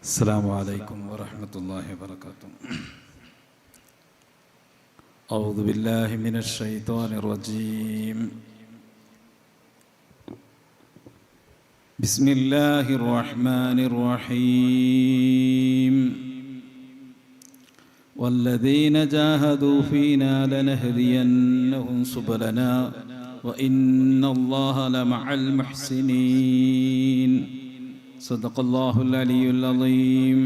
السلام عليكم ورحمة الله وبركاته. أعوذ بالله من الشيطان الرجيم. بسم الله الرحمن الرحيم. والذين جاهدوا فينا لنهدينهم سبلنا وإن الله لمع المحسنين. صدق الله العلي العظيم.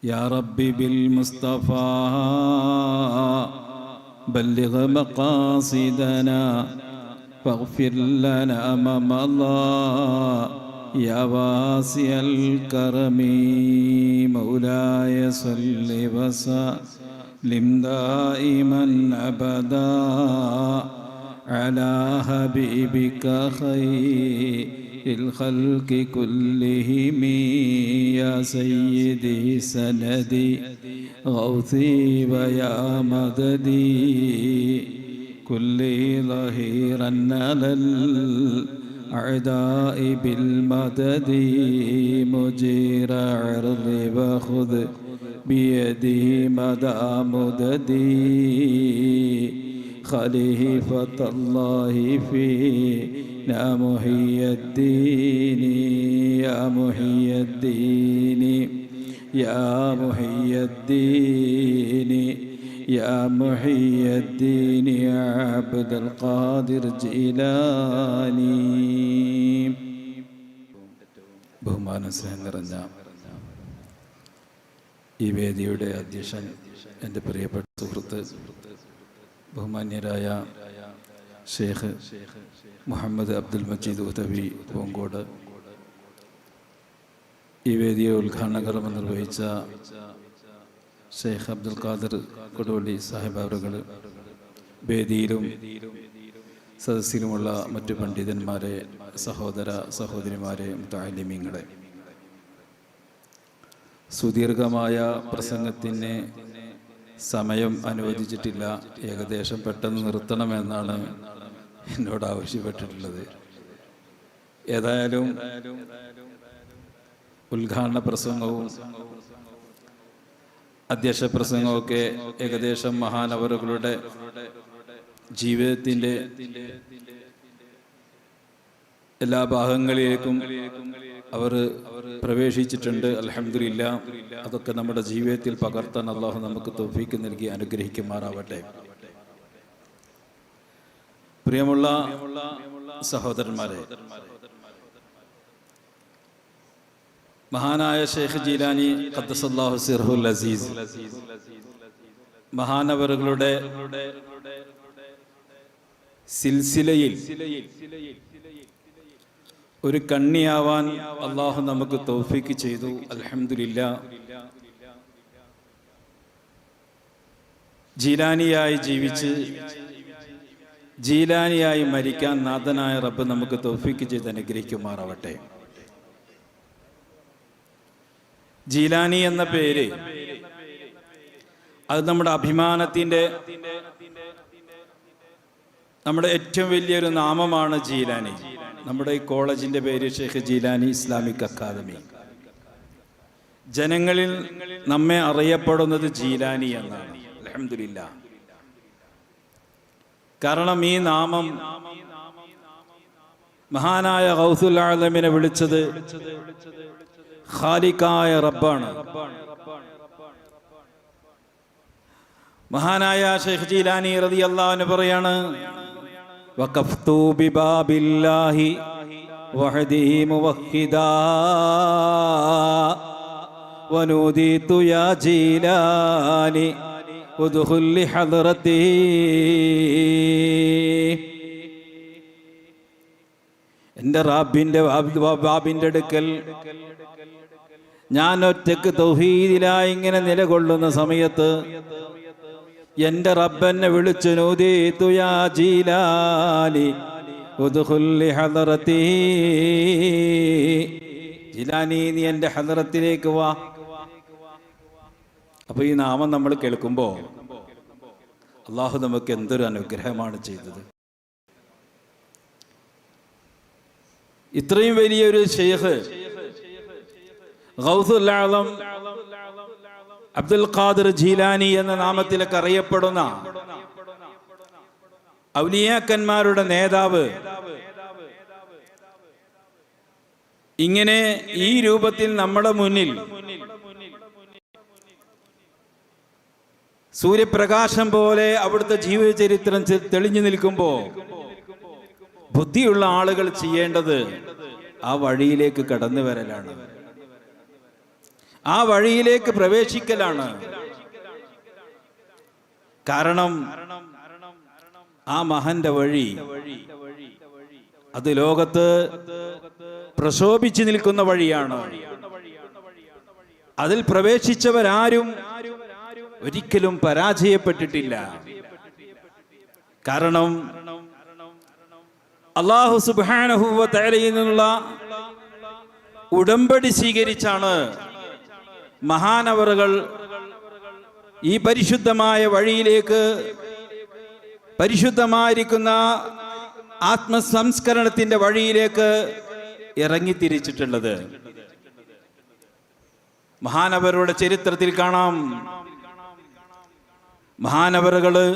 يا ربي بالمصطفى بلغ مقاصدنا فاغفر لنا ما مضى يا واسع الكرم. مولاي صل وسلم دائما أبدا على حبيبك خير الخلق كلهم. يا سيدي سندي غوثي ويا مددي كل ظهيرا على الأعداء بالمدد. مجير عرضي وخذ بيدي مدى مددي. خليفة الله فينا محي الدين. يا محي الدين يا محي الدين يا محي الدين يا عبد القادر جيلاني. ബഹുമാന സ്നേഹം നിറഞ്ഞ ഈ വേദിയുടെ അധ്യക്ഷൻ, എൻ്റെ പ്രിയപ്പെട്ട സുഹൃത്ത്, ബഹുമാന്യരായ ഷേഖ് മുഹമ്മദ് അബ്ദുൽ മജീദ് ഉദവി പൂങ്കോട്, ഈ വേദിയെ ഉദ്ഘാടന കർമ്മം നിർവഹിച്ച ഷേഖ് അബ്ദുൽ ഖാദർ കൊടുവള്ളി സാഹിബ് അവറുകൾ, വേദിയിലും സദസ്സിലുമുള്ള മറ്റു പണ്ഡിതന്മാരെ, സഹോദര സഹോദരിമാരെ, മുതഅല്ലിമീങ്ങളെ, സുദീർഘമായ പ്രസംഗത്തിന് സമയം അനുവദിച്ചിട്ടില്ല. ഏകദേശം പെട്ടെന്ന് നിർത്തണമെന്നാണ് എന്നോട് ആവശ്യപ്പെട്ടിട്ടുള്ളത്. ഏതായാലും ഉദ്ഘാടന പ്രസംഗവും അധ്യക്ഷ പ്രസംഗമൊക്കെ ഏകദേശം മഹാനവറുകളുടെ ജീവിതത്തിൻ്റെ എല്ലാ ഭാഗങ്ങളിലേക്കും അവർ പ്രവേശിച്ചിട്ടുണ്ട്. അൽഹംദുലില്ലാഹ്. അതൊക്കെ നമ്മുടെ ജീവിതത്തിൽ പകർത്താൻ അള്ളാഹു നമുക്ക് തൗഫീക്ക് നൽകി അനുഗ്രഹിക്കുമാറാവട്ടെ. പ്രിയമുള്ള സഹോദരന്മാരെ, മഹാനായ ഷേഖ് ജീലാനി ഖദ്ദസല്ലാഹു സിർഹുൽ അസീസ് മഹാനവറുകളുടെ സിൽസിലയിൽ ഒരു കണ്ണിയാവാൻ അള്ളാഹു നമുക്ക് തൗഫീക്ക് ചെയ്തു. അൽഹംദുലില്ലാഹ്. ജീലാനിയായി ജീവിച്ച് ജീലാനിയായി മരിക്കാൻ നാഥനായ റബ്ബ് നമുക്ക് തൗഫീക്ക് ചെയ്ത് അനുഗ്രഹിക്കുമാറാവട്ടെ. ജീലാനി എന്ന പേര് അത് നമ്മുടെ അഭിമാനത്തിൻ്റെ, നമ്മുടെ ഏറ്റവും വലിയൊരു നാമമാണ് ജീലാനി. നമ്മുടെ ഈ കോളേജിന്റെ പേര് ഷേഖ് ജീലാനി ഇസ്ലാമിക് അക്കാദമി. ജനങ്ങളിൽ നമ്മെ അറിയപ്പെടുന്നത് ജീലാനി എന്നാണ്. അൽഹംദുലില്ലാഹ്. കാരണം ഈ നാമം മഹാനായ ഗൗസുൽ ആലമിനെ വിളിച്ചത് ഖാലിഖായ റബ്ബാണ്. മഹാനായ ഷേഖ് ജീലാനി റളിയല്ലാഹു അൻഹു പറയാണ്, വഖഫ്തു ബിബാബില്ലാഹി വഹദിഹി മുവഹിദാ വനൂദിതു യാ ജീലാനി ഉദ്ഖുൽ ലിഹദ്റതി. എൻ്റെ റബ്ബിൻ്റെ ബാബിൻ്റെ അടുക്കൽ ഞാൻ ഒറ്റക്ക് തൗഹീദിലായി ഇങ്ങനെ നിലകൊള്ളുന്ന സമയത്ത് എൻ്റെ റബ്ബെന്നെ വിളിച്ചു, നൂദീതു യാ ജീലാനി ഉദ്ഖുൽ ലിഹദ്റതി. ജീലാനി, നീ എൻ്റെ ഹദ്റത്തിലേക്ക് വാ. അപ്പൊ ഈ നാമം നമ്മൾ കേൾക്കുമ്പോൾ അള്ളാഹു നമുക്ക് എന്തൊരു അനുഗ്രഹമാണ് ചെയ്തത്. ഇത്രയും വലിയൊരു ശൈഖ് ഗൗസുൽ ആളം അബ്ദുൽ ഖാദിർ ജീലാനി എന്ന നാമത്തിലൊക്കെ അറിയപ്പെടുന്ന ഔലിയാക്കന്മാരുടെ നേതാവ് ഇങ്ങനെ ഈ രൂപത്തിൽ നമ്മുടെ മുന്നിൽ സൂര്യപ്രകാശം പോലെ അവിടുത്തെ ജീവചരിത്രം തെളിഞ്ഞു നിൽക്കുമ്പോൾ ബുദ്ധിയുള്ള ആളുകൾ ചെയ്യേണ്ടത് ആ വഴിയിലേക്ക് കടന്നു വരലാണ്, ആ വഴിയിലേക്ക് പ്രവേശിക്കലാണ്. കാരണം ആ മഹാന്റെ വഴി അത് ലോകത്ത് പ്രശോഭിച്ചു നിൽക്കുന്ന വഴിയാണ്. അതിൽ പ്രവേശിച്ചവരാരും ഒരിക്കലും പരാജയപ്പെട്ടിട്ടില്ല. കാരണം അല്ലാഹു സുബ്ഹാനഹു വ തആലയിൽ നിന്നുള്ള ഉടമ്പടി സ്വീകരിച്ചാണ് മഹാനവറുകൾ ഈ പരിശുദ്ധമായ വഴിയിലേക്ക്, പരിശുദ്ധമായിരിക്കുന്ന ആത്മസംസ്കരണത്തിന്റെ വഴിയിലേക്ക് ഇറങ്ങിത്തിരിച്ചിട്ടുള്ളത്. മഹാനവറുടെ ചരിത്രത്തിൽ കാണാം, മഹാനവറുകള്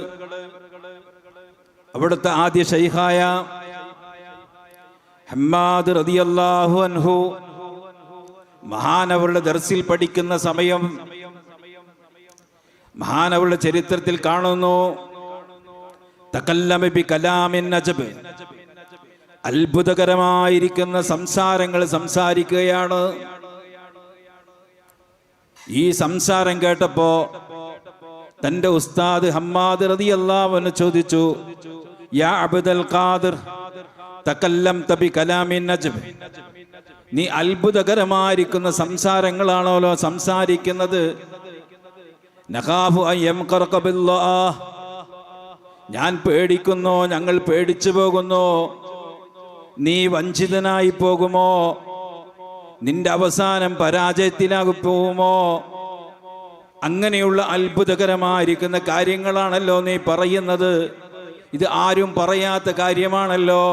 അവിടുത്തെ ആദ്യ ശൈഖായ ഹമ്മാദ് റളിയല്ലാഹു അൻഹു മഹാനവറുടെ ദർസിൽ പഠിക്കുന്ന സമയം മഹാനവറുടെ ചരിത്രത്തിൽ കാണുന്നു, തകല്ലമ ബി കലാമിൻ നജബ്, അത്ഭുതകരമായിരിക്കുന്ന സംസാരങ്ങൾ സംസാരിക്കുകയാണ്. ഈ സംസാരം കേട്ടപ്പോ തന്റെ ഉസ്താദ് ഹമ്മാദ് റളിയല്ലാഹു അൻഹു ചോദിച്ചു, യാ അബ്ദുൽ ഖാദിർ തകല്ലംത ബി കലാമിൻ നജബ്, നീ അത്ഭുതകരമായിരിക്കുന്ന സംസാരങ്ങളാണല്ലോ സംസാരിക്കുന്നത്. നഖാഫു അൻ യംഖറക ബില്ലാഹ്, ഞാൻ പേടിക്കുന്നു, ഞങ്ങൾ പേടിച്ചു പോകുന്നു, നീ വഞ്ചിതനായി പോകുമോ, നിന്റെ അവസാനം പരാജയത്തിലാകി പോകുമോ? അങ്ങനെയുള്ള അത്ഭുതകരമായിരിക്കുന്ന കാര്യങ്ങളാണല്ലോ നീ പറയുന്നത്. ഇത് ആരും പറയാത്ത കാര്യമാണല്ലോ.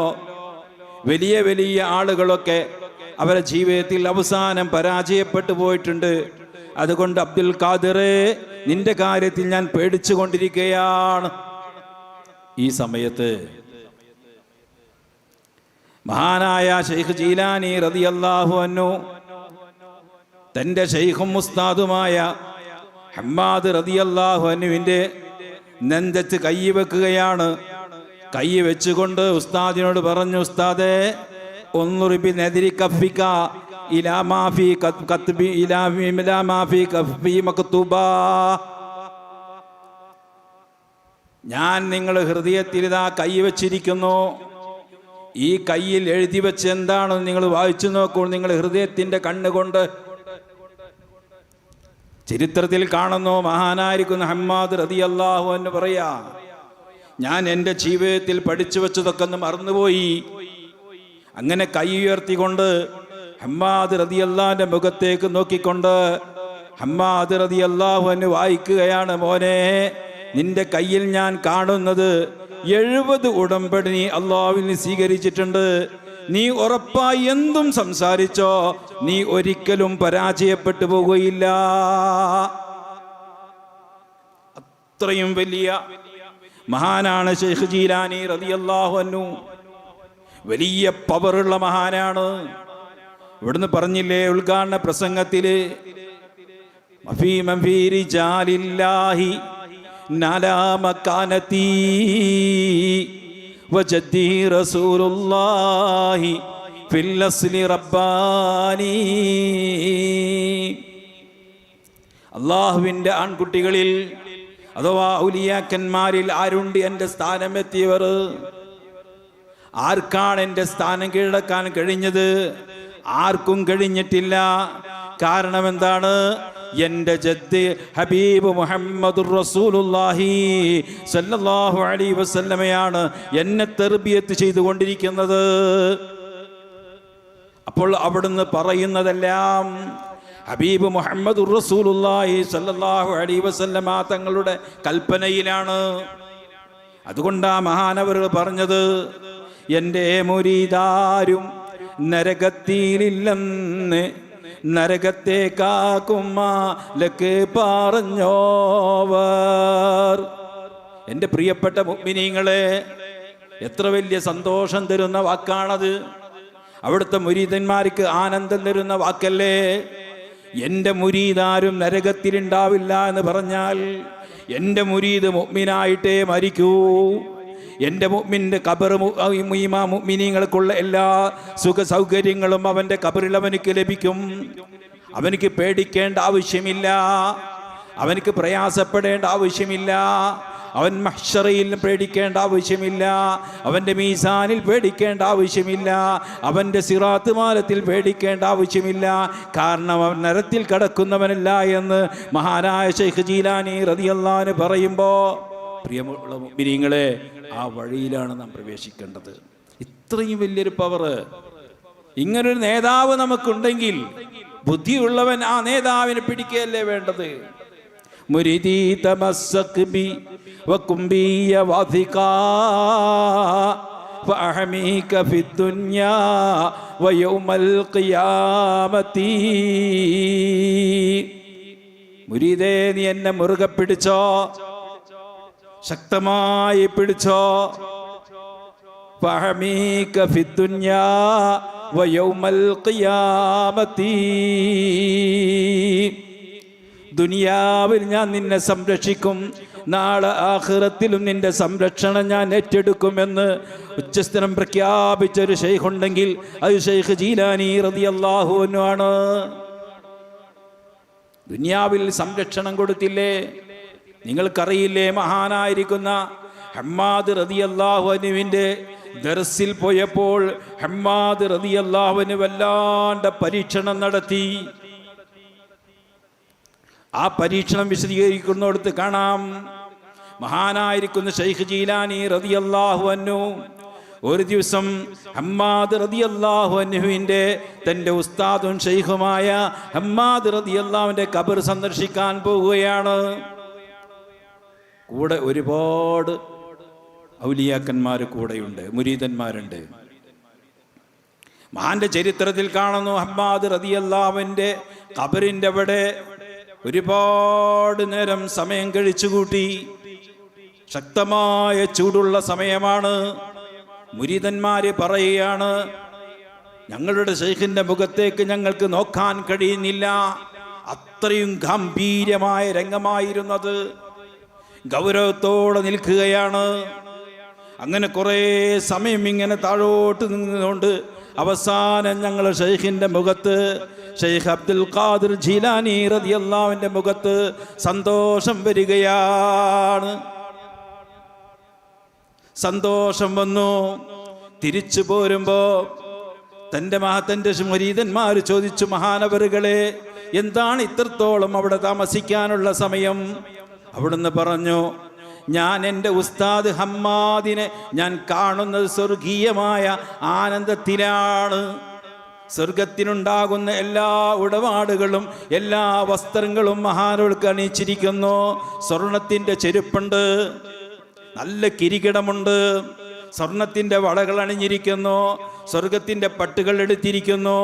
വലിയ വലിയ ആളുകളൊക്കെ അവരുടെ ജീവിതത്തിൽ അവസാനം പരാജയപ്പെട്ടു പോയിട്ടുണ്ട്. അതുകൊണ്ട് അബ്ദുൽ ഖാദിറെ, നിന്റെ കാര്യത്തിൽ ഞാൻ പേടിച്ചു കൊണ്ടിരിക്കുകയാണ്. ഈ സമയത്ത് മഹാനായ ശൈഖ് ജീലാനി റളിയല്ലാഹു അൻഹു തന്റെ ശൈഖും ഉസ്താദുമായ ഹമ്മാദ് റളിയല്ലാഹു അൻഹുവിന്റെ നെഞ്ചത്ത് കൈ വെക്കുകയാണ്. കൈ വെച്ചുകൊണ്ട് ഉസ്താദിനോട് പറഞ്ഞു, ഉസ്താദേ, ഒന്നുറിബി നെതിരി കഫിക ഇലാ മാഫി കത്ബി ഇലാ മാഫി കഫി മക്തുബാ, ഞാൻ നിങ്ങൾ ഹൃദയത്തിൽ ഇതാ കൈ വെച്ചിരിക്കുന്നു. ഈ കയ്യിൽ എഴുതി വെച്ച് എന്താണെന്ന് നിങ്ങൾ വായിച്ചു നോക്കൂ, നിങ്ങൾ ഹൃദയത്തിന്റെ കണ്ണുകൊണ്ട്. ചരിത്രത്തിൽ കാണുന്നു, മഹാനായിരിക്കുന്ന ഹമ്മാദ് റളിയല്ലാഹു അൻഹു പറയാ, ഞാൻ എൻ്റെ ജീവിതത്തിൽ പഠിച്ചു വെച്ചതൊക്കെ ഒന്ന് മറന്നുപോയി. അങ്ങനെ കൈ ഉയർത്തിക്കൊണ്ട് ഹമ്മാദ് റളിയല്ലാഹുവിന്റെ മുഖത്തേക്ക് നോക്കിക്കൊണ്ട് ഹമ്മാദ് റളിയല്ലാഹു അൻഹു വായിക്കുകയാണ്, മോനെ, നിന്റെ കയ്യിൽ ഞാൻ കാണുന്നത് 70 ഉടമ്പടി നീ അല്ലാഹുവിൽ സ്വീകരിച്ചിട്ടുണ്ട്. നീ ഉറപ്പായി എന്തും സംസാരിച്ചോ, നീ ഒരിക്കലും പരാജയപ്പെട്ടു പോകുകയില്ല. അത്രയും വലിയ മഹാനാണ് ശൈഖ് ജീലാനി റളിയല്ലാഹു അൻഹു. വലിയ പവറുള്ള മഹാനാണ്. ഇവിടുന്ന് പറഞ്ഞില്ലേ ഉദ്ഘാടന പ്രസംഗത്തില്, റിജാലില്ലാഹി നാലാ മക്കാനത്തി വജദ്ദി റസൂലുള്ളാഹി ഫിൽ അസ്ലി റബ്ബാനി. അല്ലാഹുവിൻ്റെ ആൺകുട്ടികളിൽ അഥവാ ഔലിയാക്കന്മാരിൽ ആരുണ്ട് എൻ്റെ സ്ഥാനമെത്തിയവർ? ആർക്കാണ് എൻ്റെ സ്ഥാനം കീഴടക്കാൻ കഴിഞ്ഞത്? ആർക്കും കഴിഞ്ഞിട്ടില്ല. കാരണം എന്താണ്? എൻ്റെ ജദ്ദ് ഹബീബ് മുഹമ്മദുർ റസൂലുള്ളാഹി സല്ലല്ലാഹു അലൈഹി വസല്ലമയാണ് എന്നെ തർബിയത്ത് ചെയ്തുകൊണ്ടിരിക്കുന്നത്. അപ്പോൾ അവിടുന്ന് പറയുന്നതെല്ലാം ഹബീബ് മുഹമ്മദുർ റസൂലുള്ളാഹി സല്ലല്ലാഹു അലൈഹി വസല്ലമ തങ്ങളുടെ കൽപ്പനയിലാണ്. അതുകൊണ്ടാ മഹാനവറുകൾ പറഞ്ഞത്, എൻ്റെ മുരീദാരും നരകത്തിലില്ലെന്ന് നരകത്തേക്കാക്കും മാലക്ക് പറഞ്ഞോവർ. എൻ്റെ പ്രിയപ്പെട്ട മുഅ്മിനീങ്ങളെ, എത്ര വലിയ സന്തോഷം തരുന്ന വാക്കാണത്. അവിടുത്തെ മുരീദന്മാർക്ക് ആനന്ദം തരുന്ന വാക്കല്ലേ. എൻ്റെ മുരീദാരും നരകത്തിലുണ്ടാവില്ല എന്ന് പറഞ്ഞാൽ എൻ്റെ മുരീദ് മുഅ്മിനായിട്ടേ മരിക്കൂ. എൻ്റെ മുഅ്മിൻ്റെ ഖബർ മുഅ്മിനീങ്ങൾക്കുള്ള എല്ലാ സുഖ സൗകര്യങ്ങളും അവൻ്റെ ഖബറിൽ അവനിക്ക് ലഭിക്കും. അവനിക്ക് പേടിക്കേണ്ട ആവശ്യമില്ല, അവനിക്ക് പ്രയാസപ്പെടേണ്ട ആവശ്യമില്ല, അവൻ മഹ്ശറയിൽ പേടിക്കേണ്ട ആവശ്യമില്ല, അവൻ്റെ മീസാനിൽ പേടിക്കേണ്ട ആവശ്യമില്ല, അവൻ്റെ സിറാത്ത് മാലത്തിൽ പേടിക്കേണ്ട ആവശ്യമില്ല. കാരണം അവൻ നരത്തിൽ കടക്കുന്നവനല്ല എന്ന് മഹാനായ ശൈഖ് ജീലാനി റളിയല്ലാഹു അൻഹു പറയുമ്പോൾ, പ്രിയമുള്ള മുഅ്മിനീങ്ങളെ, ആ വഴിയിലാണ് നാം പ്രവേശിക്കേണ്ടത്. ഇത്രയും വലിയൊരു പവർ, ഇങ്ങനൊരു നേതാവ് നമുക്കുണ്ടെങ്കിൽ ബുദ്ധിയുള്ളവൻ ആ നേതാവിനെ പിടിക്കുകയല്ലേ വേണ്ടത്. മുരിദി തമസ്സക് ബി വകുംബിയ വാദികാ ഫഅഹമീക ഫിദ്ദുനിയാ വയൗമൽ ഖിയാമത്തി. മുരീദേ, നീ എന്നെ മുറുകെ പിടിച്ചോ, ശക്തമായി പിടിച്ചോ. ഫഅഹമീക ഫിദ്ദുനിയാ വയൗമൽ ഖിയാമത്തി. ദുനിയാവിൽ ഞാൻ നിന്നെ സംരക്ഷിക്കും, നാളെ ആഖിറത്തിലും നിന്റെ സംരക്ഷണം ഞാൻ ഏറ്റെടുക്കുമെന്ന് ഉച്ചസ്ഥനം പ്രഖ്യാപിച്ചൊരു ശൈഖ് ഉണ്ടെങ്കിൽ അത് ശൈഖ് ജീലാനി റളിയല്ലാഹു അൻഹു ആണ്. ദുനിയാവിൽ സംരക്ഷണം കൊടുത്തില്ലേ? നിങ്ങൾക്കറിയില്ലേ, മഹാനായിരിക്കുന്ന ഹമ്മാദ് റളിയല്ലാഹു അൻഹുവിൻ്റെ ദർസിൽ പോയപ്പോൾ ഹമ്മാദ് റളിയല്ലാഹു അൻഹു വല്ലാണ്ട് പരീക്ഷണം നടത്തി. ആ പരീക്ഷണം വിശദീകരിക്കുന്നിടത്ത് കാണാം, മഹാനായിരിക്കുന്ന ശൈഖ് ജീലാനി റളിയല്ലാഹു അൻഹു ഒരു ദിവസം ഹമ്മാദ് റളിയല്ലാഹു അൻഹുവിൻ്റെ തൻ്റെ ഉസ്താദും ശൈഖുമായ ഹമ്മാദ് റളിയല്ലാഹുവിൻ്റെ ഖബർ സന്ദർശിക്കാൻ പോവുകയാണ്. കൂടെ ഒരുപാട് ഔലിയാക്കന്മാർ കൂടെയുണ്ട്, മുരീദന്മാരുണ്ട്. മഹാന്റെ ചരിത്രത്തിൽ കാണുന്നു, ഹമ്മാദ് റളിയല്ലാഹുവിൻ്റെ ഖബറിൻ്റെ അവിടെ ഒരുപാട് നേരം സമയം കഴിച്ചുകൂട്ടി. ശക്തമായ ചൂടുള്ള സമയമാണ്. മുരീദന്മാര് പറയുകയാണ്, ഞങ്ങളുടെ ശൈഖിന്റെ മുഖത്തേക്ക് ഞങ്ങൾക്ക് നോക്കാൻ കഴിയുന്നില്ല. അത്രയും ഗംഭീരമായ രംഗമായിരുന്നത്. ഗൗരവത്തോടെ നിൽക്കുകയാണ്. അങ്ങനെ കുറേ സമയം ഇങ്ങനെ താഴോട്ട് നിന്നുകൊണ്ട് അവസാനം ഞങ്ങൾ ശൈഖിന്റെ മുഖത്ത്, ശൈഖ് അബ്ദുൽ ഖാദിർ ജീലാനി റളിയല്ലാഹുവിന്റെ മുഖത്ത് സന്തോഷം വരികയാണ്. സന്തോഷം വന്നു. തിരിച്ചു പോരുമ്പോ തൻ്റെ മുരീദന്മാർ ചോദിച്ചു, മഹാനവറുകളെ, എന്താണ് ഇത്രത്തോളം അവിടെ താമസിക്കാനുള്ള സമയം? അവിടുന്ന് പറഞ്ഞു, ഞാൻ എൻ്റെ ഉസ്താദ് ഹമ്മാദിനെ ഞാൻ കാണുന്നത് സ്വർഗീയമായ ആനന്ദത്തിലാണ്. സ്വർഗത്തിനുണ്ടാകുന്ന എല്ലാ ഇടപാടുകളും എല്ലാ വസ്ത്രങ്ങളും മഹാനവർക്ക് അണിയിച്ചിരിക്കുന്നു. സ്വർണത്തിൻ്റെ ചെരുപ്പുണ്ട്, നല്ല കിരീടമുണ്ട്, സ്വർണത്തിൻ്റെ വളകൾ അണിഞ്ഞിരിക്കുന്നു, സ്വർഗത്തിൻ്റെ പട്ടുകൾ എടുത്തിരിക്കുന്നു.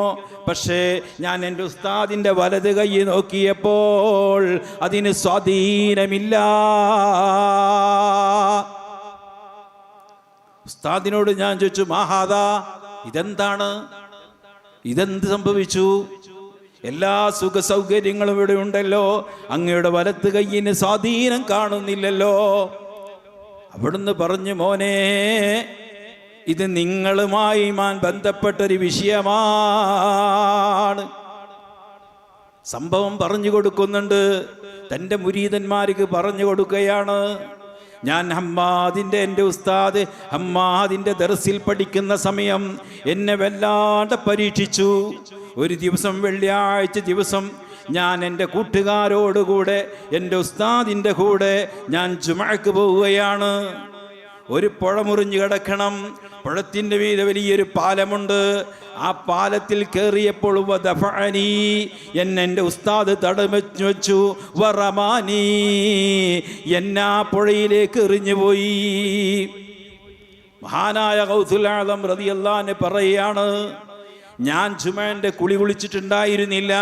പക്ഷേ ഞാൻ എൻ്റെ ഉസ്താദിൻ്റെ വലത് കൈ നോക്കിയപ്പോൾ അതിന് സ്വാധീനമില്ല. ഉസ്താദിനോട് ഞാൻ ചോദിച്ചു, മാഹാദാ, ഇതെന്താണ്, ഇതെന്ത് സംഭവിച്ചു? എല്ലാ സുഖ സൗകര്യങ്ങളും ഇവിടെ ഉണ്ടല്ലോ, അങ്ങയുടെ വലത്ത് കൈയിന് സ്വാധീനം കാണുന്നില്ലല്ലോ. അവിടുന്ന് പറഞ്ഞു, മോനെ, ഇത് നിങ്ങളുമായി ഞാൻ ബന്ധപ്പെട്ടൊരു വിഷയമാണ്. സംഭവം പറഞ്ഞു കൊടുക്കുന്നുണ്ട്, തൻ്റെ മുരീദന്മാർക്ക് പറഞ്ഞു കൊടുക്കുകയാണ്. ഞാൻ എൻ്റെ ഉസ്താദ് ഹമ്മാദിൻ്റെ ദർസിൽ പഠിക്കുന്ന സമയം എന്നെ വല്ലാണ്ട് പരീക്ഷിച്ചു. ഒരു ദിവസം വെള്ളിയാഴ്ച ദിവസം ഞാൻ എൻ്റെ കൂട്ടുകാരോടുകൂടെ എൻ്റെ ഉസ്താദിൻ്റെ കൂടെ ഞാൻ ജുമഅക്ക് പോവുകയാണ്. ഒരു പുഴ മുറിഞ്ഞു കിടക്കണം. പുഴത്തിൻ്റെ മീതെ വലിയൊരു പാലമുണ്ട്. ആ പാലത്തിൽ കയറിയപ്പോൾ എൻ്റെ ഉസ്താദ് തടഞ്ഞു വെച്ചു. വറമാനി, എന്നാ പുഴയിലേക്ക് എറിഞ്ഞുപോയി. മഹാനായ ഗൗസുൽ ആദം റളിയല്ലാഹു അൻഹു പറയാണ്, ഞാൻ ജുമഅന്റെ കുളി കുളിച്ചിട്ടുണ്ടായിരുന്നില്ല.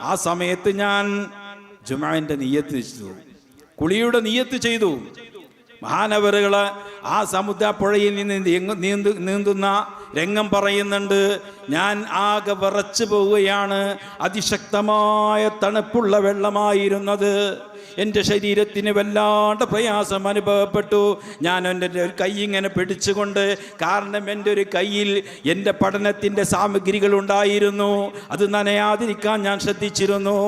ആ സമയത്ത് ഞാൻ ജുമഅന്റെ നിയ്യത്ത് ചെയ്തു, കുളിയുടെ നിയ്യത്ത് ചെയ്തു. മഹാനവറുകള് ആ സമുദ്രപ്പുഴയിൽ നിന്ന് നീന്തുന്ന രംഗം പറയുന്നുണ്ട്. ഞാൻ ആകെ വിറച്ചു പോവുകയാണ്. അതിശക്തമായ തണുപ്പുള്ള വെള്ളമായിരുന്നത്. എൻ്റെ ശരീരത്തിന് വല്ലാണ്ട് പ്രയാസം അനുഭവപ്പെട്ടു. ഞാൻ എൻ്റെ ഒരു കൈ ഇങ്ങനെ പിടിച്ചുകൊണ്ട്, കാരണം എൻ്റെ ഒരു കയ്യിൽ എൻ്റെ പഠനത്തിൻ്റെ സാമഗ്രികൾ ഉണ്ടായിരുന്നു, അത് നനയാതിരിക്കാൻ ഞാൻ ശ്രദ്ധിച്ചിരുന്നു.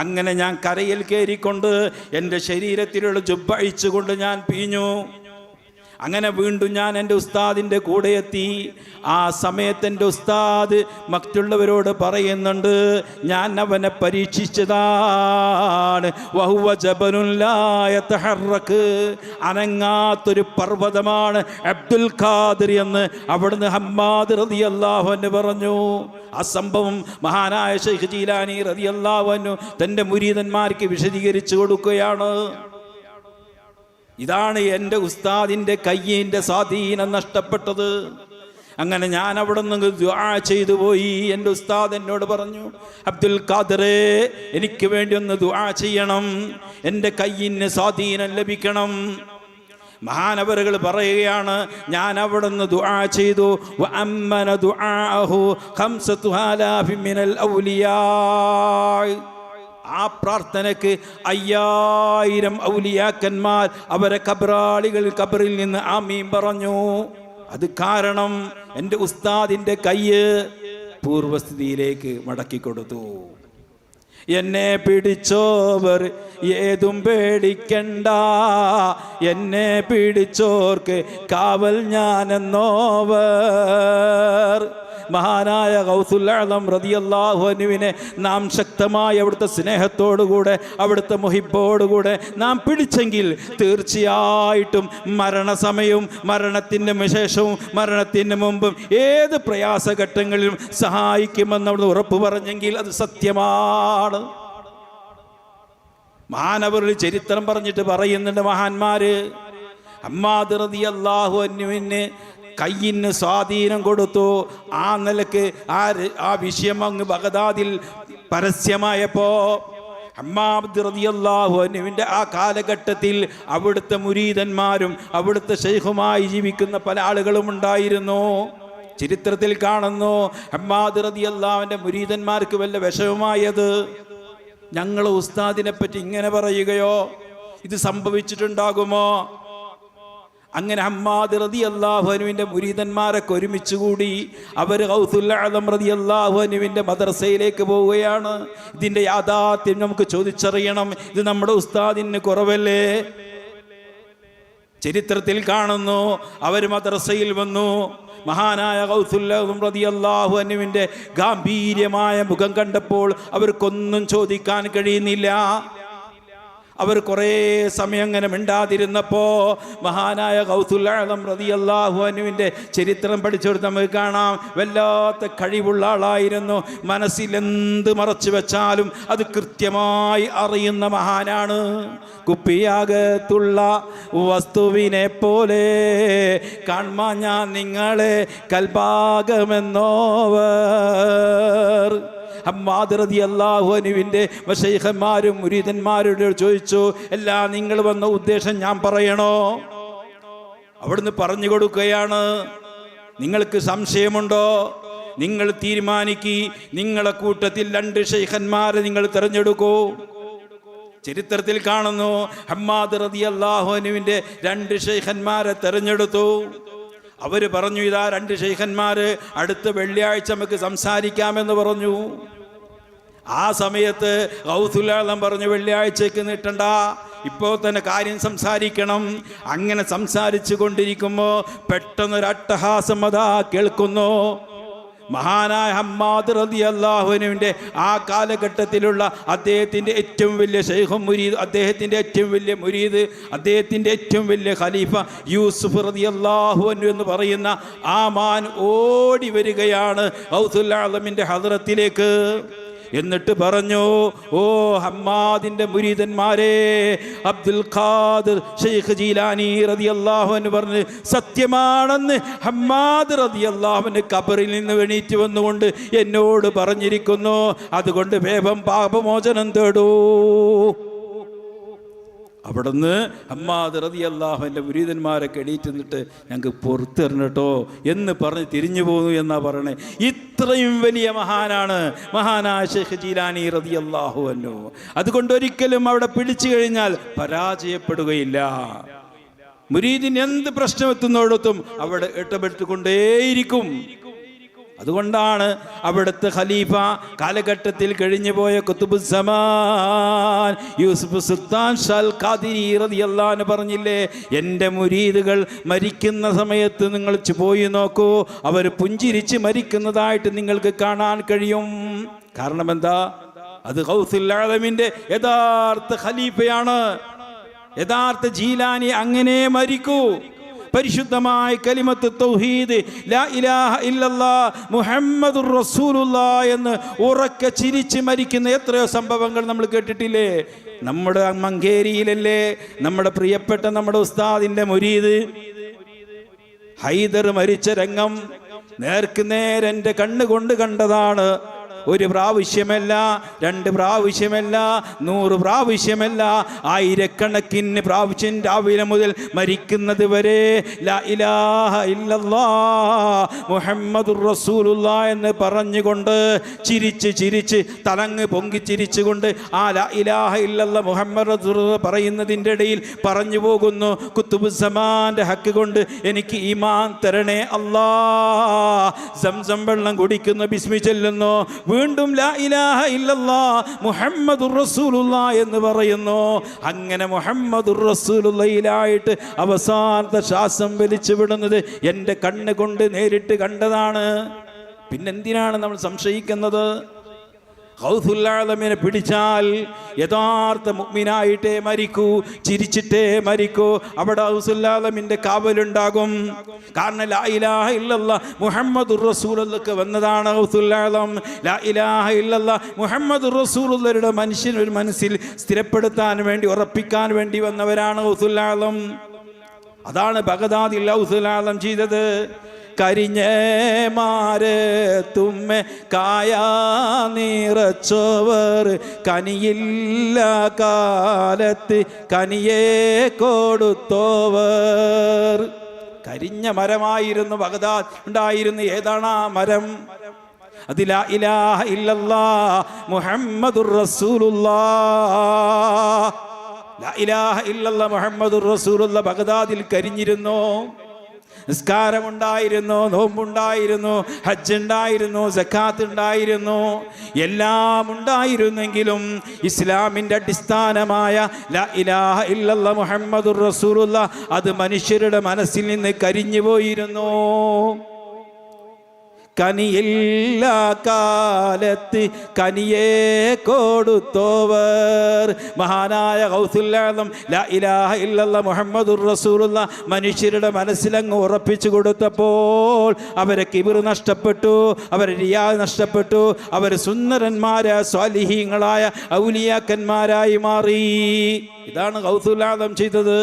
അങ്ങനെ ഞാൻ കരയിൽ കയറിക്കൊണ്ട് എൻ്റെ ശരീരത്തിലുള്ള ജുബ്ബ അഴിച്ചുകൊണ്ട് ഞാൻ പിഴിഞ്ഞു. അങ്ങനെ വീണ്ടും ഞാൻ എൻ്റെ ഉസ്താദിൻ്റെ കൂടെ എത്തി. ആ സമയത്ത് എൻ്റെ ഉസ്താദ് മറ്റുള്ളവരോട് പറയുന്നുണ്ട്, ഞാൻ അവനെ പരീക്ഷിച്ചതാണ്. വഹുവ ജബലുൻ ലാ യതഹറക്, അനങ്ങാത്തൊരു പർവ്വതമാണ് അബ്ദുൽ ഖാദിർ എന്ന് അവിടുന്ന് ഹമ്മാദ് റളിയല്ലാഹു അൻഹു പറഞ്ഞു. ആ സംഭവം മഹാനായ ശൈഖ് ജീലാനി റളിയല്ലാഹു അൻഹു തൻ്റെ മുരീദന്മാർക്ക് വിശദീകരിച്ചു കൊടുക്കുകയാണ്. ഇതാണ് എൻ്റെ ഉസ്താദിൻ്റെ കയ്യിൻ്റെ സ്വാധീനം നഷ്ടപ്പെട്ടത്. അങ്ങനെ ഞാൻ അവിടെ നിന്ന് ദുആ ചെയ്തു പോയി. എൻ്റെ ഉസ്താദ് എന്നോട് പറഞ്ഞു, അബ്ദുൽ ഖാദിറേ, എനിക്ക് വേണ്ടി ഒന്ന് ദുആ ചെയ്യണം, എൻ്റെ കയ്യിന് സ്വാധീനം ലഭിക്കണം. മഹാനവറുകൾ പറയുകയാണ്, ഞാൻ അവിടെ നിന്ന് ദുആ ചെയ്തു. വഅമ്മന ദുആഅഹു 5000 മിനൽ ഔലിയാ. ആ പ്രാർത്ഥനയ്ക്ക് 5000 ഔലിയാക്കന്മാർ അവരെ കബറിൽ നിന്ന് ആമീൻ പറഞ്ഞു. അത് കാരണം എൻ്റെ ഉസ്താദിൻ്റെ കയ്യ് പൂർവസ്ഥിതിയിലേക്ക് മടക്കി കൊടുത്തു. എന്നെ പിടിച്ചോവർ ഏതും പേടിക്കണ്ട, എന്നെ പിടിച്ചോർക്ക് കാവൽ ഞാനെന്നോവർ. മഹാനായ ഗൗസുൽ ആലം റളിയല്ലാഹു അൻഹുവിനെ നാം ശക്തമായി അവിടുത്തെ സ്നേഹത്തോടുകൂടെ, അവിടുത്തെ മുഹിബ്ബോടുകൂടെ നാം പിടിച്ചെങ്കിൽ തീർച്ചയായിട്ടും മരണസമയവും മരണത്തിൻ്റെ ശേഷവും മരണത്തിന് മുമ്പും ഏത് പ്രയാസഘട്ടങ്ങളിലും സഹായിക്കുമെന്ന് അവിടുന്ന് ഉറപ്പ് പറഞ്ഞെങ്കിൽ അത് സത്യമാണ്. മഹാനവറുകൾ ചരിത്രം പറഞ്ഞിട്ട് പറയുന്നുണ്ട്, മഹാന്മാര് ഹമ്മാദ് റളിയല്ലാഹു അൻഹുവിന് കയ്യിന് സ്വാധീനം കൊടുത്തു. ആ നിലക്ക് ആ വിഷയം അങ്ങ് ബഗ്ദാദിൽ പരസ്യമായപ്പോൾ ഹമ്മാദ് റളിയല്ലാഹു അൻഹുവിൻ്റെ ആ കാലഘട്ടത്തിൽ അവിടുത്തെ മുരീദന്മാരും അവിടുത്തെ ശൈഖുമായി ജീവിക്കുന്ന പല ആളുകളും ഉണ്ടായിരുന്നു. ചരിത്രത്തിൽ കാണുന്നു, ഹമ്മാദ് റളിയല്ലാഹുവിൻ്റെ മുരീദന്മാർക്ക് വല്ല വിഷമമായത്, ഞങ്ങൾ ഉസ്താദിനെ പറ്റി ഇങ്ങനെ പറയുകയോ, ഇത് സംഭവിച്ചിട്ടുണ്ടാകുമോ? അങ്ങനെ ഹമ്മാദ് റളിയല്ലാഹു അൻഹുവിൻ്റെ മുരീദന്മാരൊക്കെ ഒരുമിച്ച് കൂടി അവർ ഗൗസുൽ ആലം റളിയല്ലാഹു അൻഹുവിൻ്റെ മദ്രസയിലേക്ക് പോവുകയാണ്. ഇതിൻ്റെ യാഥാർത്ഥ്യം നമുക്ക് ചോദിച്ചറിയണം. ഇത് നമ്മുടെ ഉസ്താദിന് കുറവല്ലേ? ചരിത്രത്തിൽ കാണുന്നു, അവർ മദ്രസയിൽ വന്നു. മഹാനായ ഗൗസുൽ ആലം റളിയല്ലാഹു അൻഹുവിൻ്റെ ഗാംഭീര്യമായ മുഖം കണ്ടപ്പോൾ അവർക്കൊന്നും ചോദിക്കാൻ കഴിയുന്നില്ല. അവർ കുറേ സമയം അങ്ങനെ മിണ്ടാതിരുന്നപ്പോൾ മഹാനായ ഗൗസുൽ ആലം റളിയല്ലാഹു അൻഹുവിൻ്റെ ചരിത്രം പഠിച്ചെടുത്ത് നമുക്ക് കാണാം, വല്ലാത്ത കഴിവുള്ള ആളായിരുന്നു. മനസ്സിൽ എന്ത് മറച്ചു വെച്ചാലും അത് കൃത്യമായി അറിയുന്ന മഹാനാണ്. കുപ്പിയാകത്തുള്ള വസ്തുവിനെ പോലെ കാൺമാ ഞാൻ നിങ്ങളെ കൽഭാഗമെന്നോവർ. ഹമ്മാദ് റളിയല്ലാഹു അൻഹുവിൻ്റെ ശൈഖന്മാരും മുരീദന്മാരോട് ചോദിച്ചു, എല്ലാം നിങ്ങൾ വന്ന ഉദ്ദേശം ഞാൻ പറയണോ? അവിടുന്ന് പറഞ്ഞു കൊടുക്കുകയാണ്, നിങ്ങൾക്ക് സംശയമുണ്ടോ? നിങ്ങൾ തീരുമാനിക്കി, നിങ്ങളെ കൂട്ടത്തിൽ 2 ശൈഖന്മാരെ നിങ്ങൾ തിരഞ്ഞെടുക്കൂ. ചരിത്രത്തിൽ കാണുന്നു, ഹമ്മാദ് റളിയല്ലാഹു അൻഹുവിൻ്റെ 2 ശൈഖന്മാരെ തിരഞ്ഞെടുത്തു. അവർ പറഞ്ഞു, ഇതാ 2 ശൈഖന്മാർ, അടുത്ത വെള്ളിയാഴ്ച നമുക്ക് സംസാരിക്കാമെന്ന് പറഞ്ഞു. ആ സമയത്ത് ഗൗസുൽ ആലം പറഞ്ഞു, വെള്ളിയാഴ്ചയ്ക്ക് നീട്ടണ്ട, ഇപ്പോൾ തന്നെ കാര്യം സംസാരിക്കണം. അങ്ങനെ സംസാരിച്ചു കൊണ്ടിരിക്കുമ്പോൾ പെട്ടെന്നൊരു അട്ടഹാസം അതാ കേൾക്കുന്നു. മഹാനായ ഹമ്മാദ് റളിയല്ലാഹു അൻഹുവിൻ്റെ ആ കാലഘട്ടത്തിലുള്ള അദ്ദേഹത്തിൻ്റെ ഏറ്റവും വലിയ ശൈഖും മുരീദ്, അദ്ദേഹത്തിൻ്റെ ഏറ്റവും വലിയ മുരീദ്, അദ്ദേഹത്തിൻ്റെ ഏറ്റവും വലിയ ഖലീഫ യൂസുഫ് റളിയല്ലാഹു അൻഹു എന്ന് പറയുന്ന ആ മാൻ ഓടി വരികയാണ് ഗൗസുൽ ആലമിൻ്റെ ഹദ്റത്തിലേക്ക്. എന്നിട്ട് പറഞ്ഞു, ഓ ഹമ്മാദിന്റെ മുരീദന്മാരെ, അബ്ദുൽ ഖാദിർ ശൈഖ് ജീലാനി റളിയല്ലാഹു അൻഹു പറഞ്ഞു, സത്യമാണെന്ന് ഹമ്മാദ് റളിയല്ലാഹു അൻഹു ഖബറിൽ നിന്ന് എണീറ്റ് വന്നുകൊണ്ട് എന്നോട് പറഞ്ഞിരിക്കുന്നു. അതുകൊണ്ട് വേഗം പാപമോചനം തേടൂ. അവിടുന്ന് ഹമ്മാദ് റളിയല്ലാഹു അൻഹുവിൻ്റെ മുരീദന്മാരൊക്കെ എണീറ്റ് നിന്നിട്ട് ഞങ്ങൾക്ക് പുറത്തു തരണം കേട്ടോ എന്ന് പറഞ്ഞ് തിരിഞ്ഞു പോകുന്നു എന്നാ പറയണേ. ഇത്രയും വലിയ മഹാനാണ് മഹാനായ ശൈഖ് ജീലാനി റളിയല്ലാഹു അൻഹു. അതുകൊണ്ട് ഒരിക്കലും അവിടെ പിടിച്ചു കഴിഞ്ഞാൽ പരാജയപ്പെടുകയില്ല. മുരീദിന് എന്ത് പ്രശ്നം എത്തുന്നിടത്തും അവിടെ ഇടപെട്ടുകൊണ്ടേയിരിക്കും. അതുകൊണ്ടാണ് അവിടുത്തെ ഖലീഫ കാലഘട്ടത്തിൽ കഴിഞ്ഞുപോയ ഖുതുബുസ്സമാൻ യൂസുഫ് സുൽത്താൻ ഷാൽ ഖാദിരി റളിയല്ലാഹു അൻഹു പറഞ്ഞില്ലേ, എൻ്റെ മുരീദുകൾ മരിക്കുന്ന സമയത്ത് നിങ്ങൾ പോയി നോക്കൂ, അവർ പുഞ്ചിരിച്ച് മരിക്കുന്നതായിട്ട് നിങ്ങൾക്ക് കാണാൻ കഴിയും. കാരണം എന്താ? അത് ഗൗസുൽ ആലമിൻ്റെ യഥാർത്ഥ ഖലീഫയാണ്. യഥാർത്ഥ ജീലാനി അങ്ങനെ മരിക്കൂ. പരിശുദ്ധമായ കലിമത്ത് തൗഹീദ് ലാ ഇലാഹ ഇല്ലല്ലാഹ് മുഹമ്മദുർ റസൂലുള്ളാഹ് എന്ന് ഉറക്കെ ചിരിച്ച് മരിക്കുന്ന എത്രയോ സംഭവങ്ങൾ നമ്മൾ കേട്ടിട്ടില്ലേ? നമ്മുടെ മങ്കേരിയിലല്ലേ നമ്മുടെ പ്രിയപ്പെട്ട നമ്മുടെ ഉസ്താദിന്റെ മുരീദ് ഹൈദർ മരിച്ച രംഗം നേർക്ക് നേരെ എൻ്റെ കണ്ണുകൊണ്ട് കണ്ടതാണ്. ഒരു പ്രാവശ്യമല്ല, 2 പ്രാവശ്യമല്ല, 100 പ്രാവശ്യമല്ല, ആയിരക്കണക്കിന് പ്രാവശ്യം രാവിലെ മുതൽ മരിക്കുന്നത് വരെ ലാ ഇലാഹ ഇല്ലല്ലാഹ് മുഹമ്മദുർ റസൂലുള്ളാഹ് എന്ന് പറഞ്ഞുകൊണ്ട് ചിരിച്ച് ചിരിച്ച് തലങ്ങ് പൊങ്ങി ചിരിച്ചുകൊണ്ട് ആ ലാ ഇലാഹ ഇല്ലല്ലാഹ് മുഹമ്മദ് റസൂലുള്ളാഹ് പറയുന്നതിൻ്റെ ഇടയിൽ പറഞ്ഞു പോകുന്നു, ഖുതുബുസ്സമാന്റെ ഹക്ക് കൊണ്ട് എനിക്ക് ഈമാൻ തരണേ അല്ലാ. സംസം വെള്ളം കുടിക്കുന്നു, ബിസ്മി ചൊല്ലുന്നു, വീണ്ടും ലാ ഇലാഹ ഇല്ലല്ലാഹ് മുഹമ്മദുർ റസൂലുള്ളാഹ് എന്ന് പറയുന്നു. അങ്ങനെ മുഹമ്മദുർ റസൂലുള്ളാഹിലായിട്ട് അവസാനത്തെ ശ്വാസം വലിച്ചു വിടുന്നത് എൻ്റെ കണ്ണ് കൊണ്ട് നേരിട്ട് കണ്ടതാണ്. പിന്നെന്തിനാണ് നമ്മൾ സംശയിക്കുന്നത്? ഗൗസുൽ ആലമിനെ പിടിച്ചാൽ യഥാർത്ഥ മുഅ്മിനായിട്ടേ മരിക്കൂ, ചിരിച്ചിട്ടേ മരിക്കൂ. അവിടെ ഗൗസുൽ ആലമിൻ്റെ കാവലുണ്ടാകും. കാരണം ലാ ഇലാഹ ഇല്ലല്ലാഹ് മുഹമ്മദുർ റസൂലുള്ളാഹ് വന്നതാണ് ഗൗസുൽ ആലം. ലാ ഇലാഹ ഇല്ലല്ലാഹ് മുഹമ്മദുർ റസൂലുള്ളാഹിയുടെ മനുഷ്യനൊരു മനസ്സിൽ സ്ഥിരപ്പെടുത്താൻ വേണ്ടി, ഉറപ്പിക്കാൻ വേണ്ടി വന്നവരാണ് ഗൗസുൽ ആലം. അതാണ് ബഗ്ദാദിൽ ഗൗസുൽ ആലം ചെയ്തത്. കരിഞ്ഞേ മാരെ തുമ്മെ കായാ നിറച്ചോവർ കനിയില്ല കാലത്ത് കനിയേ കൊടുത്തോവർ. കരിഞ്ഞ മരമായിരുന്നു ബഗ്ദാദ് ഉണ്ടായിരുന്നു. ഏതാണ് ആ മരം? അത് ലാ ഇലാഹ ഇല്ലല്ലാഹ് മുഹമ്മദുർ റസൂലുള്ളാഹ്. ലാ ഇലാഹ ഇല്ലല്ലാഹ് മുഹമ്മദുർ റസൂലുള്ളാഹ് ബഗ്ദാദിൽ കരിഞ്ഞിരുന്നു. നിസ്കാരമുണ്ടായിരുന്നു, നോമ്പുണ്ടായിരുന്നു, ഹജ്ജ് ഉണ്ടായിരുന്നു, സക്കാത്ത് ഉണ്ടായിരുന്നു, എല്ലാം ഉണ്ടായിരുന്നെങ്കിലും ഇസ്ലാമിൻ്റെ അടിസ്ഥാനമായ ലാ ഇലാഹ ഇല്ലല്ലാഹ് മുഹമ്മദുർ റസൂലുള്ളാഹ് അത് മനുഷ്യരുടെ മനസ്സിൽ നിന്ന് കരിഞ്ഞു പോയിരുന്നു. കനിയില്ല കാലത്ത് കനിയേ കൊടുത്തോവർ. മഹാനായ ഗൗസുൽ ആലം ലാ ഇലാഹ ഇല്ലല്ലാഹ് മുഹമ്മദുർ റസൂലുള്ളാഹ് മനുഷ്യരുടെ മനസ്സിലങ്ങ് ഉറപ്പിച്ചു കൊടുത്തപ്പോൾ അവരെ കിബിർ നഷ്ടപ്പെട്ടു, അവരെ റിയാ നഷ്ടപ്പെട്ടു, അവർ സുന്ദരന്മാരായ സ്വാലിഹീങ്ങളായ ഔലിയാക്കന്മാരായി മാറി. ഇതാണ് ഗൗസുൽ ആലം ചെയ്തത്.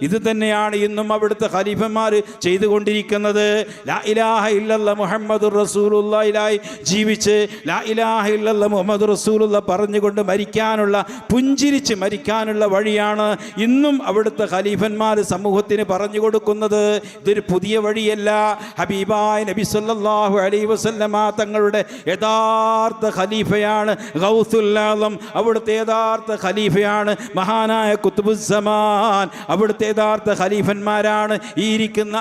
ഇത് തന്നെയാണ് ഇന്നും അവിടുത്തെ ഖലീഫന്മാർ ചെയ്തുകൊണ്ടിരിക്കുന്നത്. ലാ ഇലാഹ ഇല്ലല്ലാഹ് മുഹമ്മദുർ റസൂലുള്ളാഹിലായി ജീവിച്ച് ലാ ഇലാഹ ഇല്ലല്ലാഹ് മുഹമ്മദുർ റസൂലുള്ളാഹ് പറഞ്ഞുകൊണ്ട് മരിക്കാനുള്ള, പുഞ്ചിരിച്ച് മരിക്കാനുള്ള വഴിയാണ് ഇന്നും അവിടുത്തെ ഖലീഫന്മാർ സമൂഹത്തിന് പറഞ്ഞു കൊടുക്കുന്നത്. ഇതൊരു പുതിയ വഴിയല്ല. ഹബീബായ നബി സല്ലല്ലാഹു അലൈഹി വസല്ലമ തങ്ങളുടെ യഥാർത്ഥ ഖലീഫയാണ് ഗൗസുൽ ആലം. അവിടുത്തെ യഥാർത്ഥ ഖലീഫയാണ് മഹാനായ ഖുതുബുസ്സമാൻ. അവിടുത്തെ യഥാർത്ഥ ഖലീഫന്മാരാണ് ഈ ഇരിക്കുന്ന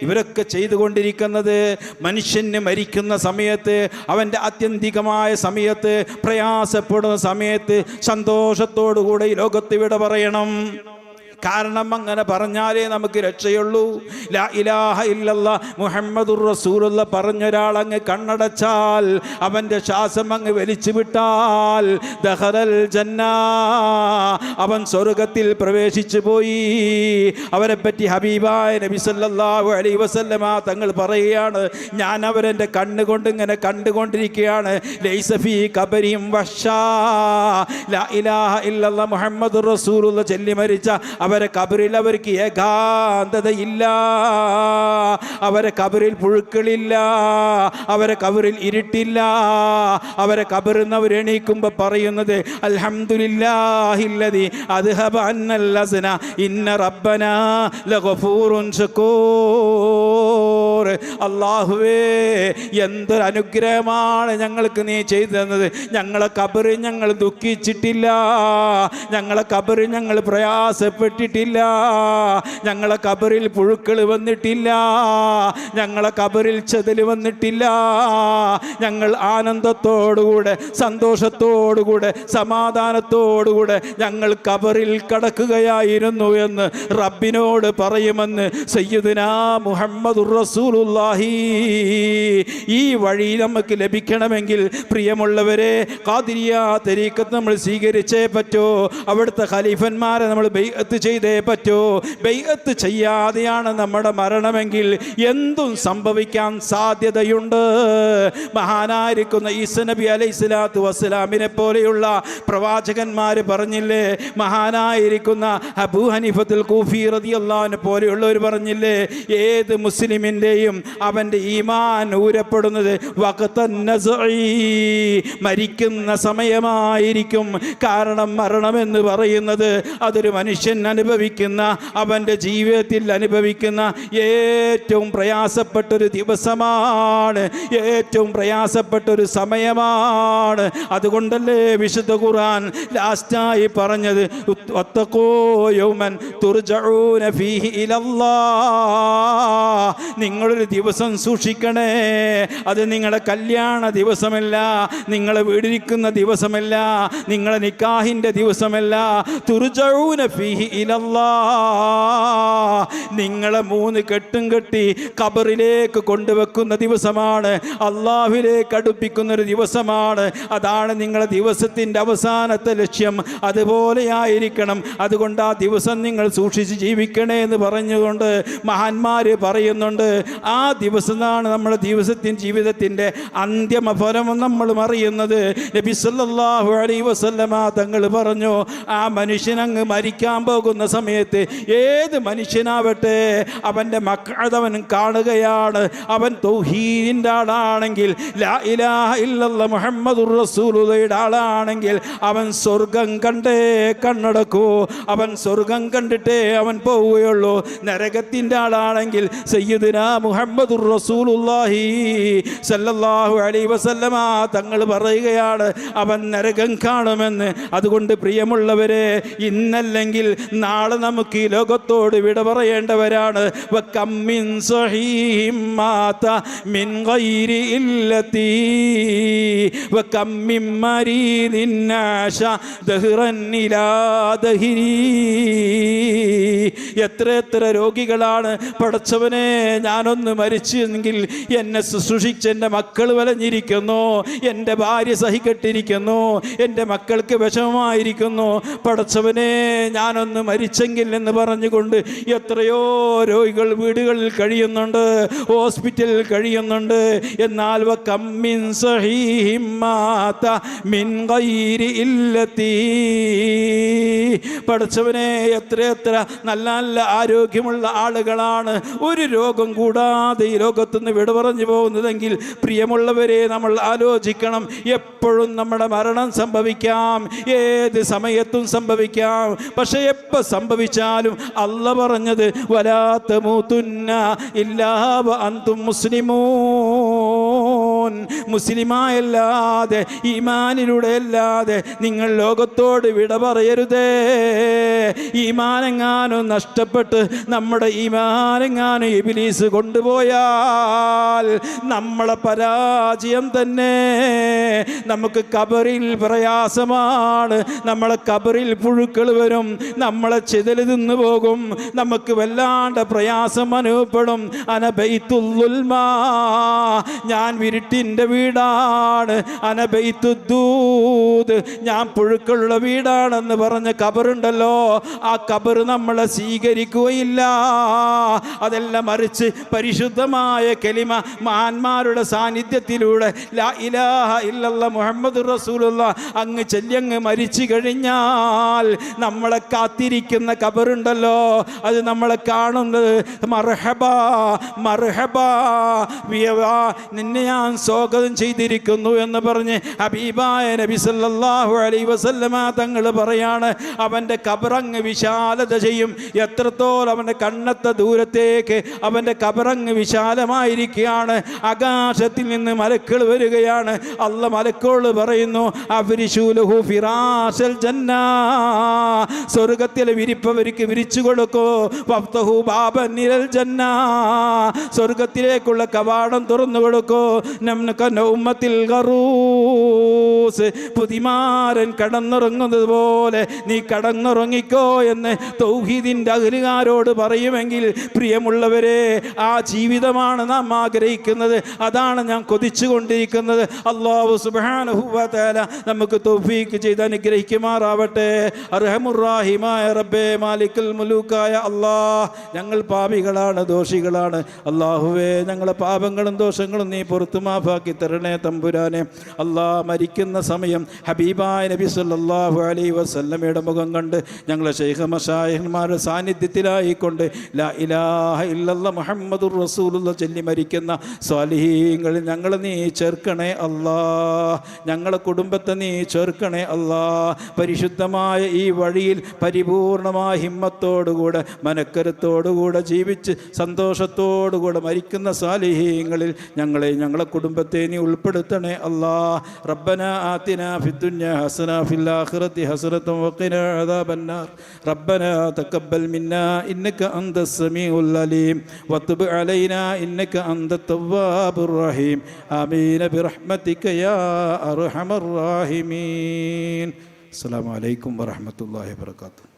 ഇവരൊക്കെ ചെയ്തുകൊണ്ടിരിക്കുന്നത്. മനുഷ്യന് മരിക്കുന്ന സമയത്ത്, അവൻ്റെ ആത്യന്തികമായ സമയത്ത്, പ്രയാസപ്പെടുന്ന സമയത്ത് സന്തോഷത്തോടുകൂടെ ഈ ലോകത്ത് വിട പറയണം. കാരണം അങ്ങനെ പറഞ്ഞാലേ നമുക്ക് രക്ഷയുള്ളൂ. ലാ ഇലാഹ ഇല്ലല്ലാഹ് മുഹമ്മദുർ റസൂലുള്ളാഹ് പറഞ്ഞൊരാൾ അങ്ങ് കണ്ണടച്ചാൽ, അവൻ്റെ ശ്വാസം അങ്ങ് വലിച്ചു വിട്ടാൽ ദഖലൽ ജന്ന, അവൻ സ്വർഗത്തിൽ പ്രവേശിച്ചു പോയി. അവരെപ്പറ്റി ഹബീബായ നബി സല്ലല്ലാഹു അലൈഹി വസല്ലമ തങ്ങൾ പറയുകയാണ്, ഞാൻ അവരെൻ്റെ കണ്ണുകൊണ്ട് ഇങ്ങനെ കണ്ടുകൊണ്ടിരിക്കുകയാണ്. ലൈസ ഫീ ഖബരിൻ വശാ, ലാ ഇലാഹ ഇല്ലല്ലാഹ് മുഹമ്മദുർ റസൂലുള്ളാഹ് ചൊല്ലി മരിച്ച അവരെ ഖബറിൽ അവർക്ക് ഏകാന്തതയില്ല, അവരെ ഖബറിൽ പുഴുക്കളില്ല, അവരെ ഖബറിൽ ഇരുട്ടില്ല. അവരെ ഖബറിൽ നിന്ന് അവർ എണീക്കുമ്പോൾ പറയുന്നത് അൽഹംദുലില്ലാഹില്ലദി അദ്ഹബ അന്നൽ ഹസന ഇന്ന റബ്ബനാ ലഗഫൂറുൻ ശകൂർ. അല്ലാഹുവേ, എന്തൊരു അനുഗ്രഹമാണ് ഞങ്ങൾക്ക് നീ ചെയ്തു തന്നത്. ഞങ്ങളെ ഖബറിൽ ഞങ്ങൾ ദുഃഖിച്ചിട്ടില്ല, ഞങ്ങളെ ഖബറിൽ ഞങ്ങൾ പ്രയാസപ്പെട്ടിട്ടില്ല, ഞങ്ങളെ ഖബറിൽ പുഴുക്കൾ വന്നിട്ടില്ല, ഞങ്ങളെ ഖബറിൽ ചെതൽ വന്നിട്ടില്ല. ഞങ്ങൾ ആനന്ദത്തോടുകൂടെ, സന്തോഷത്തോടുകൂടെ, സമാധാനത്തോടുകൂടെ ഞങ്ങൾ ഖബറിൽ കടക്കുകയായിരുന്നു എന്ന് റബ്ബിനോട് പറയുമെന്ന് സയ്യിദുനാ മുഹമ്മദുർ റസൂലുള്ളാഹി. ഈ വഴി നമുക്ക് ലഭിക്കണമെങ്കിൽ പ്രിയമുള്ളവരെ, ഖാദിരിയ തരീഖത്ത് നമ്മൾ സ്വീകരിച്ചേ പറ്റൂ. അവിടുത്തെ ഖലീഫന്മാരെ നമ്മൾ ബൈഅത്ത് ചെയ്തേ പറ്റൂ. ബൈഅത്ത് ചെയ്യാതെയാണ് നമ്മുടെ മരണമെങ്കിൽ എന്തും സംഭവിക്കാൻ സാധ്യതയുണ്ട്. മഹാനായിരിക്കുന്ന ഈസാ നബി അലൈഹി സ്വലാത്തു വസ്സലാമിനെ പോലെയുള്ള പ്രവാചകന്മാർ പറഞ്ഞില്ലേ, മഹാനായിരിക്കുന്ന അബൂ ഹനീഫത്തുൽ കൂഫി റളിയല്ലാഹു അൻഹു പോലെയുള്ളവർ പറഞ്ഞില്ലേ, ഏത് മുസ്ലിമിൻ്റെയും അവൻ്റെ ഈമാൻ ഊരപ്പെടുന്നത് വഖ്തൻ നസ്ഇ, മരിക്കുന്ന സമയമായിരിക്കും. കാരണം മരണമെന്ന് പറയുന്നത് അതൊരു മനുഷ്യൻ അനുഭവിക്കുന്ന, അവൻ്റെ ജീവിതത്തിൽ അനുഭവിക്കുന്ന ഏറ്റവും പ്രയാസപ്പെട്ടൊരു ദിവസമാണ്, ഏറ്റവും പ്രയാസപ്പെട്ടൊരു സമയമാണ്. അതുകൊണ്ടല്ലേ വിശുദ്ധ ഖുർആൻ ലാസ്റ്റായി പറഞ്ഞത് വത്തഖൂ യൗമൻ തുർജഊന ഫീഹി ഇലല്ലാഹ്. നിങ്ങളൊരു ദിവസം സൂക്ഷിക്കണേ. അത് നിങ്ങളുടെ കല്യാണ ദിവസമല്ല, നിങ്ങളെ വീടിരിക്കുന്ന ദിവസമല്ല, നിങ്ങളെ നിക്കാഹിൻ്റെ ദിവസമല്ല. തുർജഊന ഫീഹി ഇലല്ലാഹ്, നിങ്ങളെ 3 കെട്ടും കെട്ടി ഖബറിലേക്ക് കൊണ്ടുവെക്കുന്ന ദിവസമാണ്, അള്ളാഹുവിലേക്ക് അടുപ്പിക്കുന്നൊരു ദിവസമാണ്. അതാണ് നിങ്ങളുടെ ദിവസത്തിൻ്റെ അവസാനത്തെ ലക്ഷ്യം. അതുപോലെയായിരിക്കണം. അതുകൊണ്ട് ആ ദിവസം നിങ്ങൾ സൂക്ഷിച്ച് ജീവിക്കണേ എന്ന് പറഞ്ഞുകൊണ്ട് മഹാന്മാർ പറയുന്നുണ്ട്. ആ ദിവസമാണ് നമ്മുടെ ജീവിതത്തിൻ്റെ അന്തിമ ഫലം നമ്മൾ അറിയുന്നത്. നബി സല്ലല്ലാഹു അലൈഹി വസല്ലമ തങ്ങൾ പറഞ്ഞു, ആ മനുഷ്യനങ്ങ് മരിക്കാൻ പോകുന്ന സമയത്ത് ഏത് മനുഷ്യനാവട്ടെ അവൻ്റെ മക്അദവൻ കാണുകയാണ്. അവൻ തൗഹീദിൻ്റെ ആളാണെങ്കിൽ, ലാ ഇലാഹ ഇല്ലല്ലാഹ് മുഹമ്മദുർ റസൂലുള്ളാഹിയുടെ ആളാണെങ്കിൽ അവൻ സ്വർഗം കണ്ടേ കണ്ണടക്കൂ. അവൻ സ്വർഗം കണ്ടിട്ടേ അവൻ പോവുകയുള്ളൂ. നരകത്തിൻ്റെ ആളാണെങ്കിൽ സയ്യിദുനാ മുഹമ്മദുർ റസൂലുള്ളാഹി സല്ലല്ലാഹു അലൈഹി വസല്ലമ തങ്ങൾ പറയുകയാണ്, അവൻ നരകം കാണുമെന്ന്. അതുകൊണ്ട് പ്രിയമുള്ളവരെ, ഇന്നല്ലെങ്കിൽ നാളെ നമുക്ക് ഈ ലോകത്തോട് വിട പറയേണ്ടവരാണ്. വകം മിൻ സഹീഹിം മാത മിൻ ഗൈരി ഇല്ലതി വകം മിൻ മരീദിൻ നാശ ദഹ്റൻ ഇലാ ദഹ്രി. എത്ര രോഗികളാണ് പടച്ചവനെ, ഞാനൊന്ന് മരിച്ചെങ്കിൽ എന്നെ ശുശ്രൂഷിച്ച് എൻ്റെ മക്കൾ വലഞ്ഞിരിക്കുന്നു, എൻ്റെ ഭാര്യ സഹിക്കെട്ടിരിക്കുന്നു, എൻ്റെ മക്കൾക്ക് വിഷമമായിരിക്കുന്നു. പടച്ചവനെ, ഞാനൊന്ന് മരിച്ചെങ്കിൽ എന്ന് പറഞ്ഞുകൊണ്ട് എത്രയോ രോഗികൾ വീടുകളിൽ കഴിയുന്നുണ്ട്, ഹോസ്പിറ്റലിൽ കഴിയുന്നുണ്ട്. എന്നാൽ വകം മിൻ സഹീഹിൻ മാത മിൻ ഗൈരി ഇല്ലതി, പടച്ചവനെ, എത്ര നല്ല നല്ല ആരോഗ്യമുള്ള ആളുകളാണ് ഒരു രോഗം കൂടാതെ ഈ ലോകത്തുനിന്ന് വിട പറഞ്ഞു പോകുന്നതെങ്കിൽ പ്രിയമുള്ളവരെ, നമ്മൾ ആലോചിക്കണം. എപ്പോഴും നമ്മുടെ മരണം സംഭവിക്കാം, ഏത് സമയത്തും സംഭവിക്കാം. പക്ഷെ എപ്പോൾ സംഭവിച്ചാലും അല്ല പറഞ്ഞത് വലാ തമൂതുന്ന ഇല്ലാ വഅൻതും മുസ്ലിമൂൻ, മുസ്ലിമായല്ലാതെ ഈമാനിലൂടെ അല്ലാതെ നിങ്ങൾ ലോകത്തോട് വിട പറയരുതേ. ഈമാനെങ്ങാനും നഷ്ടപ്പെട്ട് നമ്മുടെ ഈമാനെങ്ങാനും ഇബ്ലീസ് കൊണ്ടുപോയാൽ നമ്മളെ പരാജയം തന്നെ. നമുക്ക് കബറിൽ പ്രയാസമാണ്, നമ്മളെ കബറിൽ പുഴുക്കൾ വരും, നമ്മളെ ചിതല് തിന്നു പോകും, നമുക്ക് വല്ലാണ്ട് പ്രയാസം അനുഭവപ്പെടും. അനബൈത്തുൽമാ, ഞാൻ വിരുട്ടിൻ്റെ വീടാണ്. അനബൈത്തുദ്ദൂദ്, ഞാൻ പുഴുക്കളുള്ള വീടാണെന്ന് പറഞ്ഞ കബറുണ്ടല്ലോ, ആ കബർ നമ്മളെ സ്വീകരിക്കുകയില്ല. അതെല്ലാം മറിച്ച് പരിശുദ്ധമായ കലിമ മഹാന്മാരുടെ സാന്നിധ്യത്തിലൂടെ ലാ ഇലാഹ ഇല്ലല്ലാഹ് മുഹമ്മദുർ റസൂലുള്ളാഹ് അങ്ങ് ചൊല്ലിയങ്ങ് മരിച്ചു കഴിഞ്ഞാൽ നമ്മളെ കാത്തിരിക്കുന്ന കബറുണ്ടല്ലോ, അത് നമ്മളെ കാണുന്നത് മർഹബാ മർഹബാ, നിന്നെ ഞാൻ സ്വാഗതം ചെയ്തിരിക്കുന്നു എന്ന് പറഞ്ഞ് ഹബീബായ നബി സല്ലല്ലാഹു അലൈഹി വസല്ലമ തങ്ങൾ പറയാണ്, അവൻ്റെ കബറങ്ങ് വിശാലത ചെയ്യും. എത്രത്തോളം അവൻ്റെ കണ്ണത്തെ ദൂരത്തേക്ക് അവൻ്റെ കബറങ്ങ് വിശാലമായിരിക്കുകയാണ്. ആകാശത്തിൽ നിന്ന് മലക്കുകൾ വരികയാണ്. അല്ല മലക്കുകൾ പറയുന്നു, അഫ്രിശൂലഹു ഫിറാശൽ ജന്ന, സ്വർഗത്തിലെ വിരിപ്പവർക്ക് വിരിച്ചു കൊടുക്കൂ. വഫ്തഹു ബാബൻ ഇലൽ ജന്ന, സ്വർഗത്തിലേക്കുള്ള കവാടം തുറന്നു കൊടുക്കൂ. നംനക നൗമത്തിൽ ഗറൂസ്, പുതിമാരൻ കടന്നുറങ്ങുന്നത് പോലെ നീ കടന്നുറങ്ങിക്കോ എന്ന് തൗഹീദിൻ്റെ അഹ്ലുകാരോട് പറയുമെങ്കിൽ പ്രിയമുള്ളവരെ, ആ ജീവിതമാണ് നാം ആഗ്രഹിക്കുന്നത്, അതാണ് ഞാൻ കൊതിച്ചുകൊണ്ടിരിക്കുന്നത്. അല്ലാഹു സുബ്ഹാനഹു വ തആല നമുക്ക് തൗഫീഖ് ചെയ്ത് അനുഗ്രഹിക്കുമാറാവട്ടെ. അർഹമുർറാഹിമായ റബ്ബേ, മാലിക്കുൽ മുലൂക്കായ അല്ലാഹ്, ഞങ്ങൾ പാപികളാണ്, ദോഷികളാണ്. അല്ലാഹുവേ, ഞങ്ങളെ പാപങ്ങളും ദോഷങ്ങളും നീ പുറത്തു മാഫാക്കി തരണേ തമ്പുരാനെ. അല്ലാഹ്, മരിക്കുന്ന സമയം ഹബീബായ നബി സല്ലല്ലാഹു അലൈഹി വസല്ലമയുടെ മുഖം കണ്ട് ഞങ്ങളെ ശൈഖ് മശായിഖ്മാരുടെ സാന്നിധ്യത്തിലായിക്കൊണ്ട് ലാ ഇലാഹ ഇല്ലല്ലാഹ് മുഹമ്മദുർ റസൂലുള്ളാഹ് ചൊല്ലി മരിക്കുന്ന സ്വാലിഹീങ്ങളിൽ ഞങ്ങളെ നീ ചേർക്കണേ അല്ലാഹ്. ഞങ്ങളെ കുടുംബത്തെ നീ ചേർക്കണേ അല്ലാഹ്. പരിശുദ്ധമായ ഈ വഴിയിൽ പരിപൂർണമായ ഹിമ്മത്തോടുകൂടെ മനക്കരുത്തോടുകൂടെ ജീവിച്ച് സന്തോഷത്തോടുകൂടെ മരിക്കുന്ന സ്വാലിഹീങ്ങളിൽ ഞങ്ങളെ കുടുംബത്തെ നീ ഉൾപ്പെടുത്തണേ അല്ലാഹ്. റബ്ബന ആതിനാ ഫിദ്ദുനിയ ഹസന ഫിൽ ആഖിറതി ഹസനത വഖിനാ അദാബന്നാർ. റബ്ബന തഖബ്ബൽ മിന്നാ ഇന്നക അൻതസ് സമീഉൽ അലീം വതുബ് അലൈനാ ഇന്നക അൻതത് തവ്വാബുർ റഹീം. ആമീൻ ബിറഹ്മതിക യാ അർഹമർ റഹീമീൻ. അസ്സലാമു അലൈക്കും വറഹ്മത്തുള്ളാഹി വബറകാതുഹു.